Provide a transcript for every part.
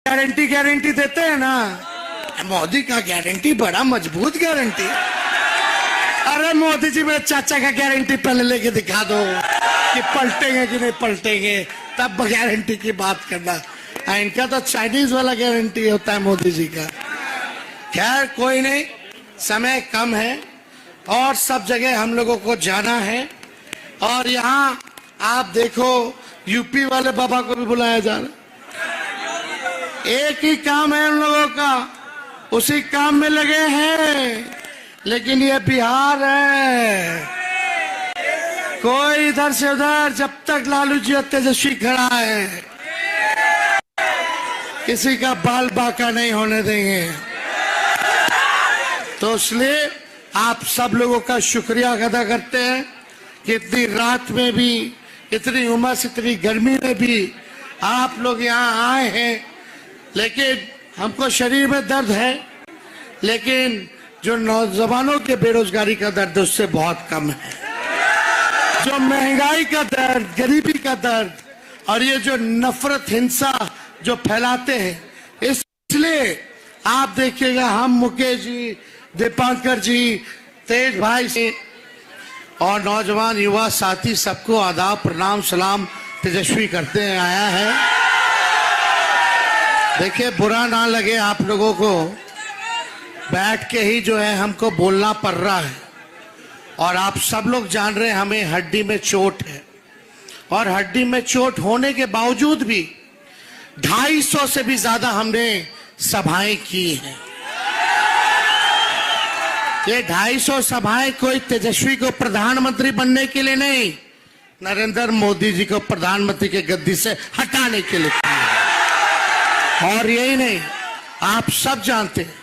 Guarantee guarantee देते हैं ना, मोदी का गारंटी बड़ा मजबूत गारंटी। अरे मोदी जी मेरे चाचा का गारंटी पहले लेके दिखा दो कि पलटेंगे कि नहीं पलटेंगे, तब गारंटी की बात करना। इनका तो चाइनीज वाला गारंटी होता है मोदी जी का। खैर कोई नहीं, समय कम है और सब जगह हम लोगों को जाना है। और यहाँ आप देखो यूपी वाले बाबा को भी बुलाया जा रहा। एक ही काम है उन लोगों का, उसी काम में लगे हैं। लेकिन ये बिहार है, कोई इधर से उधर, जब तक लालू जी और तेजस्वी खड़ा है किसी का बाल बांका नहीं होने देंगे। तो इसलिए आप सब लोगों का शुक्रिया अदा करते हैं कि इतनी रात में भी, इतनी उमस, इतनी गर्मी में भी आप लोग यहाँ आए हैं। लेकिन हमको शरीर में दर्द है, लेकिन जो नौजवानों के बेरोजगारी का दर्द उससे बहुत कम है। जो महंगाई का दर्द, गरीबी का दर्द और ये जो नफरत, हिंसा जो फैलाते हैं, इसलिए आप देखिएगा हम मुकेश जी, दीपांकर जी, तेज भाई से और नौजवान युवा साथी सबको आदाब, प्रणाम, सलाम तेजस्वी करते हैं आया है। देखिए बुरा ना लगे आप लोगों को, बैठ के ही जो है हमको बोलना पड़ रहा है। और आप सब लोग जान रहे हैं हमें हड्डी में चोट है, और हड्डी में चोट होने के बावजूद भी 250 से भी ज्यादा हमने सभाएं की हैं। ये 250 सभाएं कोई तेजस्वी को प्रधानमंत्री बनने के लिए नहीं, नरेंद्र मोदी जी को प्रधानमंत्री के गद्दी से हटाने के लिए की है। और यही नहीं, आप सब जानते हैं,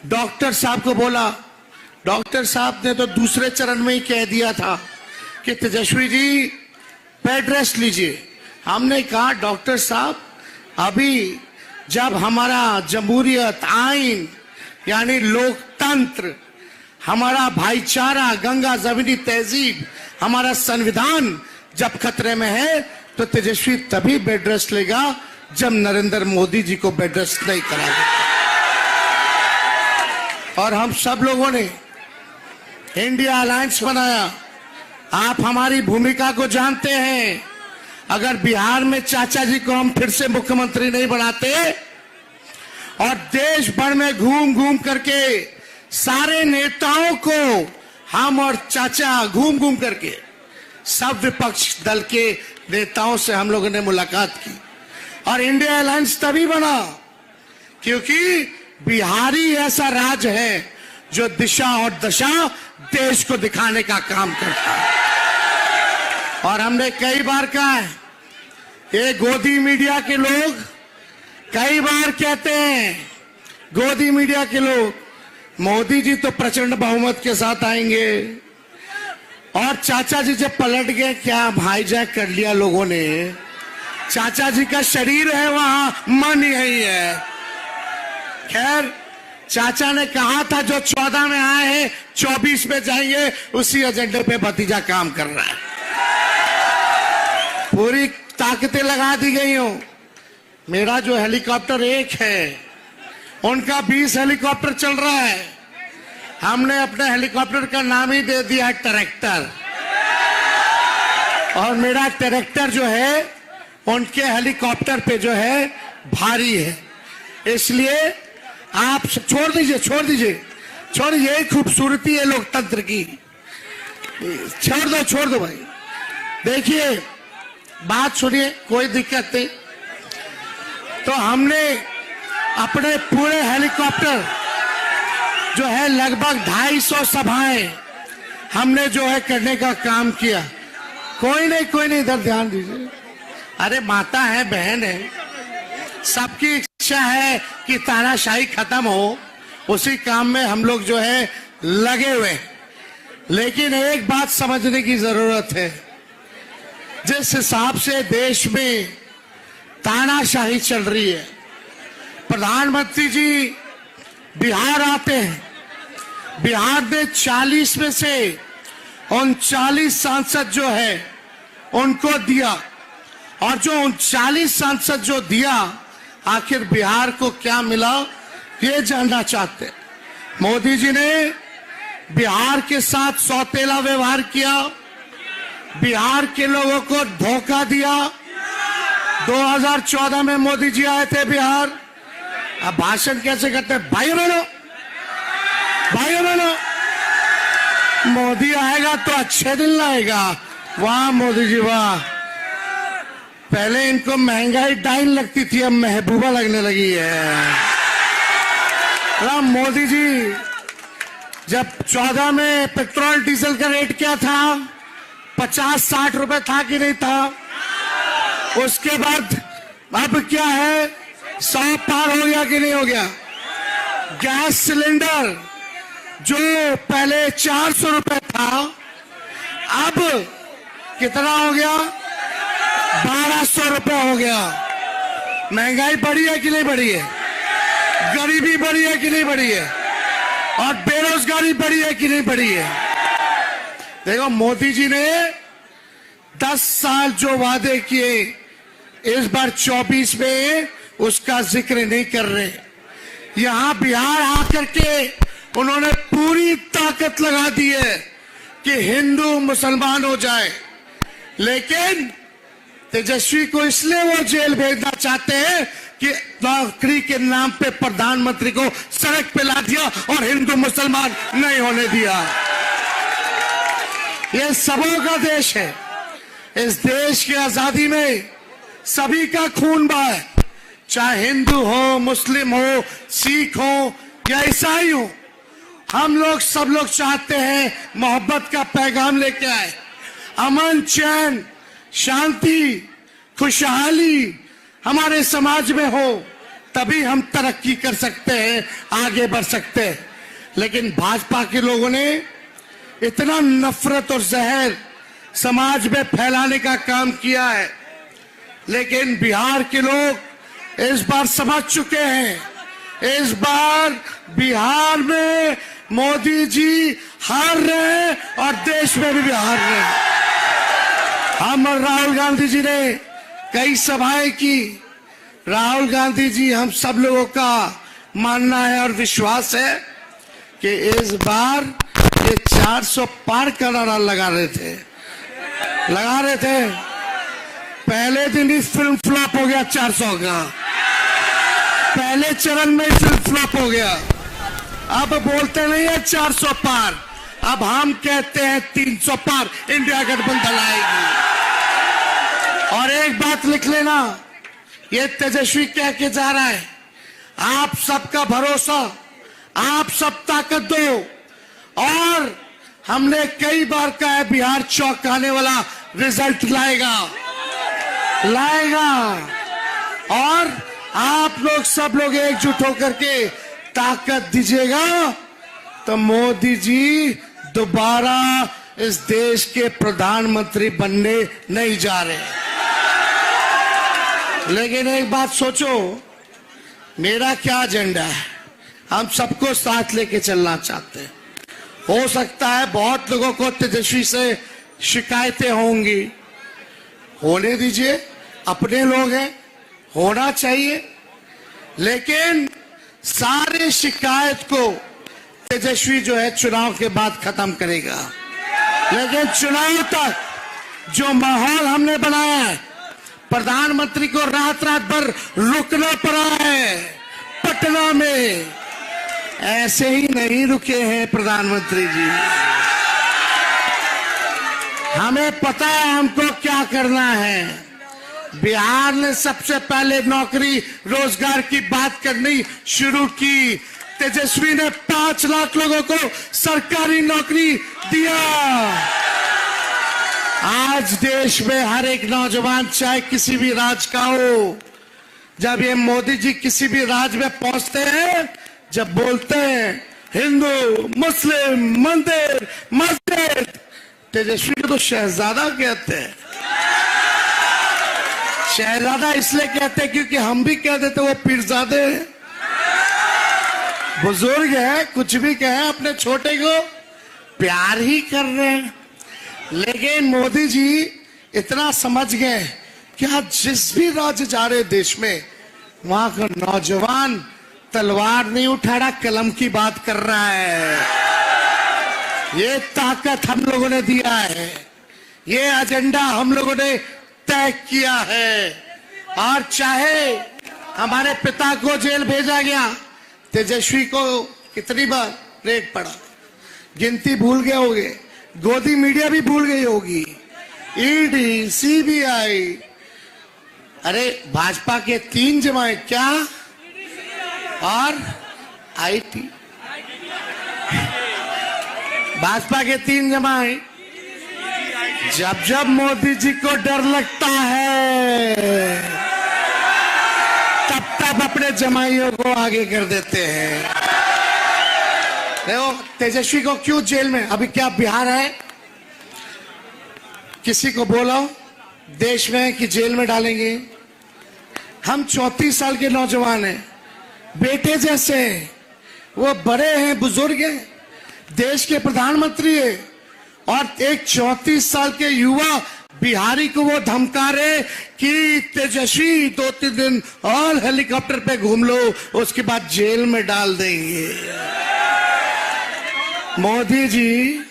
डॉक्टर साहब को बोला, डॉक्टर साहब ने तो दूसरे चरण में ही कह दिया था कि तेजस्वी जी बेड रेस्ट लीजिए। हमने कहा डॉक्टर साहब, अभी जब हमारा जमहूरियत, आइन यानी लोकतंत्र, हमारा भाईचारा, गंगा जमीनी तहजीब, हमारा संविधान जब खतरे में है, तो तेजस्वी तभी बेड रेस्ट लेगा जब नरेंद्र मोदी जी को बेड रेस्ट नहीं कराएगा। और हम सब लोगों ने इंडिया अलायंस बनाया। आप हमारी भूमिका को जानते हैं। अगर बिहार में चाचा जी को हम फिर से मुख्यमंत्री नहीं बनाते और देश भर में घूम घूम करके सारे नेताओं को हम और चाचा घूम घूम करके सब विपक्ष दल के नेताओं से हम लोगों ने मुलाकात की। और इंडिया अलायंस तभी बना क्योंकि बिहारी ऐसा राज्य है जो दिशा और दशा देश को दिखाने का काम करता है। और हमने कई बार कहा है, ये गोदी मीडिया के लोग कई बार कहते हैं, गोदी मीडिया के लोग, मोदी जी तो प्रचंड बहुमत के साथ आएंगे और चाचा जी जब पलट गए, क्या हाईजैक कर लिया लोगों ने। चाचा जी का शरीर है वहां, मन यही है। खैर, चाचा ने कहा था जो 14 में आए हैं 24 में जाएंगे, उसी एजेंडे पे भतीजा काम कर रहा है। पूरी ताकतें लगा दी गई हो। मेरा जो हेलीकॉप्टर एक है, उनका 20 हेलीकॉप्टर चल रहा है। हमने अपने हेलीकॉप्टर का नाम ही दे दिया है ट्रैक्टर। और मेरा ट्रैक्टर जो है उनके हेलीकॉप्टर पे जो है भारी है। इसलिए आप छोड़ दीजिए, यही खूबसूरती है लोकतंत्र की। छोड़ दो भाई। देखिए, बात सुनिए, कोई दिक्कत नहीं। तो हमने अपने पूरे हेलीकॉप्टर जो है लगभग 250 सभाएं हमने जो है करने का काम किया। कोई नहीं, इधर ध्यान दीजिए। अरे माता है, बहन है, सबकी इच्छा है कि तानाशाही खत्म हो, उसी काम में हम लोग जो है लगे हुए। लेकिन एक बात समझने की जरूरत है, जिस हिसाब से देश में तानाशाही चल रही है, प्रधानमंत्री जी बिहार आते हैं, बिहार में 40 में से 39 सांसद जो है उनको दिया, और जो 39 सांसद जो दिया आखिर बिहार को क्या मिला ये जानना चाहते हैं। मोदी जी ने बिहार के साथ सौतेला व्यवहार किया, बिहार के लोगों को धोखा दिया। 2014 में मोदी जी आए थे बिहार। अब भाषण कैसे करते हैं? भाइयों बहनों, भाइयों बहनों, मोदी आएगा तो अच्छे दिन लाएगा। वाह मोदी जी वाह। पहले इनको महंगाई डाइन लगती थी, अब महबूबा लगने लगी है। राम मोदी जी जब 14 में पेट्रोल डीजल का रेट क्या था? 50-60 रुपए था कि नहीं था? उसके बाद अब क्या है? 100 पार हो गया कि नहीं हो गया? गैस सिलेंडर जो पहले 400 रुपए था, अब कितना हो गया? 1200 रुपए हो गया। महंगाई बढ़ी है कि नहीं बढ़ी है? गरीबी बढ़ी है कि नहीं बढ़ी है? और बेरोजगारी बढ़ी है कि नहीं बढ़ी है? देखो मोदी जी ने 10 साल जो वादे किए, इस बार 24 में उसका जिक्र नहीं कर रहे। यहां बिहार आकर के उन्होंने पूरी ताकत लगा दी है कि हिंदू मुसलमान हो जाए, लेकिन तेजस्वी को इसलिए वो जेल भेजना चाहते हैं कि नौकरी के नाम पे प्रधानमंत्री को सड़क पे ला दिया और हिंदू मुसलमान नहीं होने दिया। ये सबों का देश है। इस देश की आजादी में सभी का खून बहा है, चाहे हिंदू हो, मुस्लिम हो, सिख हो या ईसाई हो। हम लोग सब लोग चाहते हैं मोहब्बत का पैगाम लेके आए, अमन, चैन, शांति, खुशहाली हमारे समाज में हो, तभी हम तरक्की कर सकते हैं, आगे बढ़ सकते हैं। लेकिन भाजपा के लोगों ने इतना नफरत और जहर समाज में फैलाने का काम किया है, लेकिन बिहार के लोग इस बार समझ चुके हैं। इस बार बिहार में मोदी जी हार रहे हैं और देश में भी हार रहे हैं। हम और राहुल गांधी जी ने कई सभाएं की। राहुल गांधी जी, हम सब लोगों का मानना है और विश्वास है कि इस बार ये 400 पार का नारा लगा रहे थे। पहले दिन ही फिल्म फ्लॉप हो गया 400 का, पहले चरण में फिल्म फ्लॉप हो गया। अब बोलते नहीं है 400 पार, अब हम कहते हैं 300 पार इंडिया गठबंधन आएगी। और एक बात लिख लेना, ये तेजस्वी कह के जा रहा है, आप सबका भरोसा, आप सब ताकत दो। और हमने कई बार कहा है बिहार चौंकाने वाला रिजल्ट लाएगा। और आप लोग सब लोग एकजुट होकर के ताकत दीजिएगा तो मोदी जी दोबारा इस देश के प्रधानमंत्री बनने नहीं जा रहे। लेकिन एक बात सोचो, मेरा क्या एजेंडा है? हम सबको साथ लेके चलना चाहते हैं। हो सकता है बहुत लोगों को तेजस्वी से शिकायतें होंगी, होने दीजिए, अपने लोग हैं, होना चाहिए। लेकिन सारे शिकायत को तेजस्वी जो है चुनाव के बाद खत्म करेगा। लेकिन चुनाव तक जो माहौल हमने बनाया है, प्रधानमंत्री को रात भर रुकना पड़ा है पटना में, ऐसे ही नहीं रुके हैं प्रधानमंत्री जी। हमें पता है हमको क्या करना है। बिहार ने सबसे पहले नौकरी रोजगार की बात करनी शुरू की। तेजस्वी ने 5 लाख लोगों को सरकारी नौकरी दिया। आज देश में हर एक नौजवान चाहे किसी भी राज्य का हो, जब ये मोदी जी किसी भी राज्य में पहुंचते हैं, जब बोलते हैं हिंदू, मुस्लिम, मंदिर, मस्जिद, तेजस्वी को तो शहजादा कहते हैं। शहजादा इसलिए कहते हैं क्योंकि हम भी कह देते वो पीरजादे हैं। बुजुर्ग है, कुछ भी कहें, अपने छोटे को प्यार ही कर रहे हैं। लेकिन मोदी जी इतना समझ गए कि आप जिस भी राज्य जा रहे देश में, वहां का नौजवान तलवार नहीं उठा रहा, कलम की बात कर रहा है। ये ताकत हम लोगों ने दिया है, ये एजेंडा हम लोगों ने तय किया है। और चाहे हमारे पिता को जेल भेजा गया, तेजस्वी को कितनी बार रेड पड़ा, गिनती भूल गए होंगे, गोदी मीडिया भी भूल गई होगी, ईडी, सीबीआई। अरे भाजपा के 3 जमाए क्या, और आईटी, भाजपा के 3 जमाए। जब जब मोदी जी को डर लगता है तब तब अपने जमाइयों को आगे कर देते हैं। देखो तेजस्वी को क्यों जेल में, अभी क्या बिहार है, किसी को बोलो देश में कि जेल में डालेंगे। हम 34 साल के नौजवान हैं, बेटे जैसे, वो बड़े हैं, बुजुर्ग हैं, देश के प्रधानमंत्री है, और एक 34 साल के युवा बिहारी को वो धमका रहे कि तेजस्वी 2-3 दिन और हेलीकॉप्टर पे घूम लो, उसके बाद जेल में डाल देंगे। मोदी जी,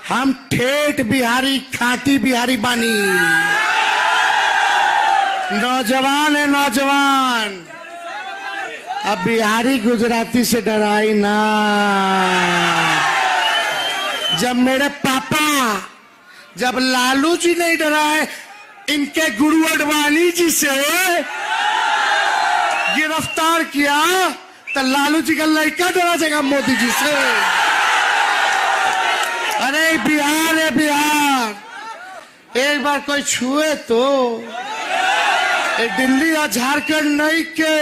हम ठेठ बिहारी, खाटी बिहारी बानी, नौजवान है नौजवान। अब बिहारी गुजराती से डराई ना। जब मेरे पापा, जब लालू जी नहीं डराए इनके गुरु अडवाणी जी से गिरफ्तार किया, तो लालू जी का लड़का डरा जाएगा मोदी जी से। अरे बिहार है बिहार, एक बार कोई छुए तो दिल्ली और झारखंड नहीं के।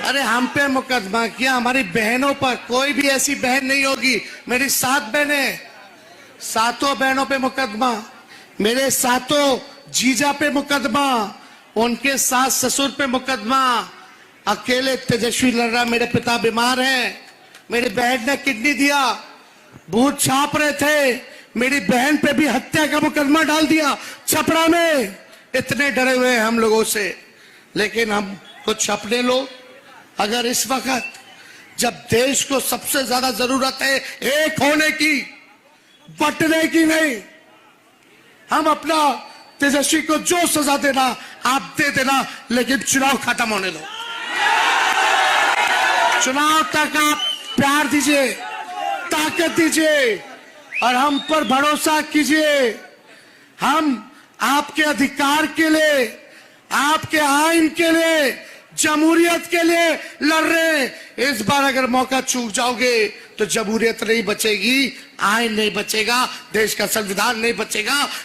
अरे हम पे मुकदमा किया, हमारी बहनों पर, कोई भी ऐसी बहन नहीं होगी, मेरी 7 बहनें, 7 बहनों पे मुकदमा, मेरे 7 जीजा पे मुकदमा, उनके सास ससुर पे मुकदमा, अकेले तेजस्वी लड़ रहा। मेरे पिता बीमार हैं, मेरी बहन ने किडनी दिया, भूत छाप रहे थे, मेरी बहन पे भी हत्या का मुकदमा डाल दिया छपरा में। इतने डरे हुए हैं हम लोगों से, लेकिन हम कुछ अपने लोग, अगर इस वक्त जब देश को सबसे ज्यादा जरूरत है एक होने की, बंटने की नहीं, हम अपना तेजस्वी को जो सजा देना आप दे देना, लेकिन चुनाव खत्म होने दो। चुनाव तक आप प्यार दीजिए, ताकत दीजिए, और हम पर भरोसा कीजिए। हम आपके अधिकार के लिए, आपके आइन के लिए, जमहूरियत के लिए लड़ रहे। इस बार अगर मौका चूक जाओगे तो जमहूरियत नहीं बचेगी, आइन नहीं बचेगा, देश का संविधान नहीं बचेगा,